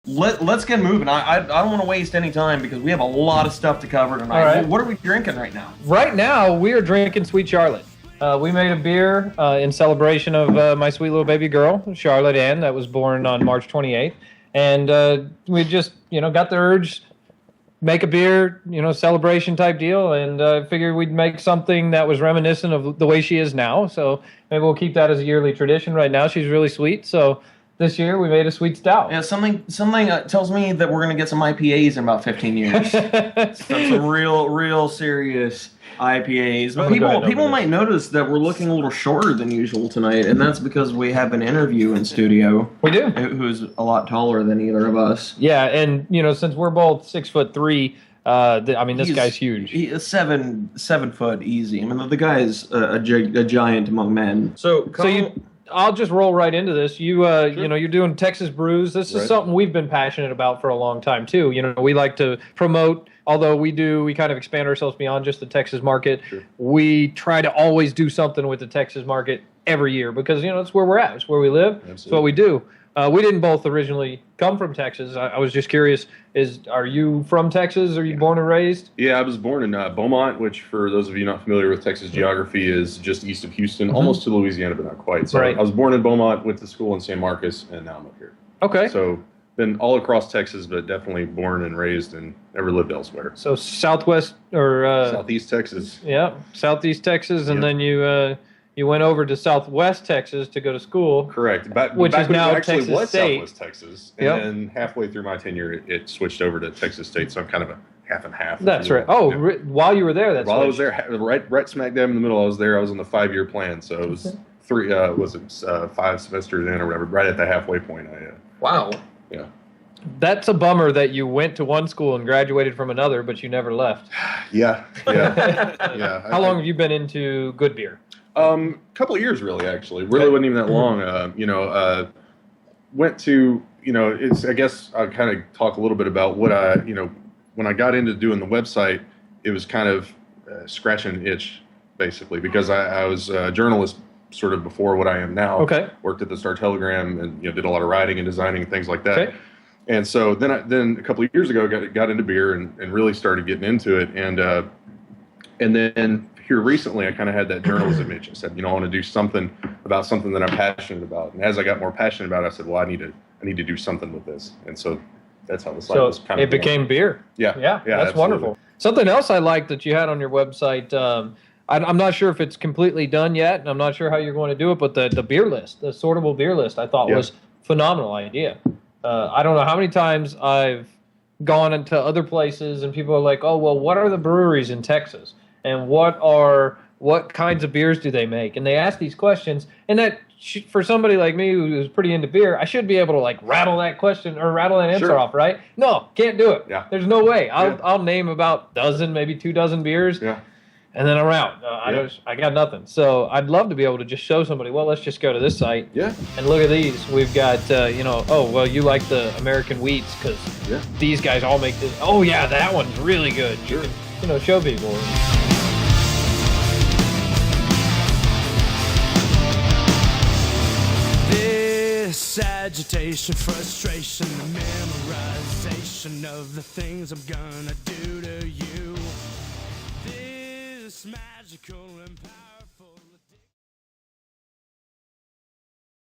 Let's get moving. I don't want to waste any time because we have a lot of stuff to cover tonight. All right. Well, what are we drinking right now? Right now, we are drinking Sweet Charlotte. We made a beer in celebration of my sweet little baby girl, Charlotte Ann, that was born on March 28th. And we just, got the urge, make a beer, celebration type deal, and figured we'd make something that was reminiscent of the way she is now. So maybe we'll keep that as a yearly tradition. Right now, she's really sweet. So this year, we made a sweet stout. Yeah, something tells me that we're going to get some IPAs in about 15 years. some real serious IPAs. But people might notice that we're looking a little shorter than usual tonight, and that's because we have an interview in studio. We do. Who's a lot taller tthan either of us. Yeah, and since we're both 6'3", this guy's huge. He is 7 foot easy. I mean, the guy is a giant among men. I'll just roll right into this. Sure. You're doing Texas brews. This is something we've been passionate about for a long time too. We like to promote. Although we kind of expand ourselves beyond just the Texas market. Sure. We try to always do something with the Texas market every year because it's where we're at. It's where we live. Absolutely. It's what we do. We didn't both originally come from Texas. I was just curious, are you from Texas? Are you born and raised? Yeah, I was born in Beaumont, which for those of you not familiar with Texas geography is just east of Houston, almost to Louisiana, but not quite. So I was born in Beaumont, went to school in San Marcos, and now I'm up here. Okay. So been all across Texas, but definitely born and raised and never lived elsewhere. So southwest or southeast Texas. Yeah, southeast Texas, and then you went over to southwest Texas to go to school. Correct. Which is now actually Texas was State. Southwest Texas, and then halfway through my tenure, it switched over to Texas State. So I'm kind of a half and half. That's right. Oh, while you were there, while I was there, right smack dab in the middle. I was there. I was on the 5-year plan, so it was 5 semesters in or whatever. Right at the halfway point. Wow. Yeah. That's a bummer that you went to one school and graduated from another, but you never left. Yeah. How long have you been into good beer? Couple of years, really, actually. Really wasn't even that long. Went to, I guess I'll kind of talk a little bit about what when I got into doing the website, it was kind of scratching an itch, basically, because I was a journalist sort of before what I am now. Okay. Worked at the Star-Telegram and did a lot of writing and designing and things like that. Okay. And so then a couple of years ago, got into beer and really started getting into it. And then here recently, I kind of had that journalism itch. I said, I want to do something about something that I'm passionate about. And as I got more passionate about it, I said, well, I need to do something with this. And so that's how the site was kind of. It became beer. Yeah. That's absolutely. wonderful. Something else I liked that you had on your website. I'm not sure if it's completely done yet, and I'm not sure how you're going to do it. But the beer list, the sortable beer list, I thought was phenomenal idea. I don't know how many times I've gone into other places and people are like, oh, well, what are the breweries in Texas? And what kinds of beers do they make? And they ask these questions. And that, for somebody like me who's pretty into beer, I should be able to rattle that question or rattle that answer off, right? No, can't do it. Yeah. There's no way. I'll name about maybe 2 dozen beers. Yeah. And then I'm out. I got nothing. So I'd love to be able to just show somebody, well, let's just go to this site. Yeah. And look at these. We've got, you like the American wheats because these guys all make this. Oh, yeah, that one's really good. Sure. You can, show people. This agitation, frustration, the memorization of the things I'm gonna do to you. This magical impact.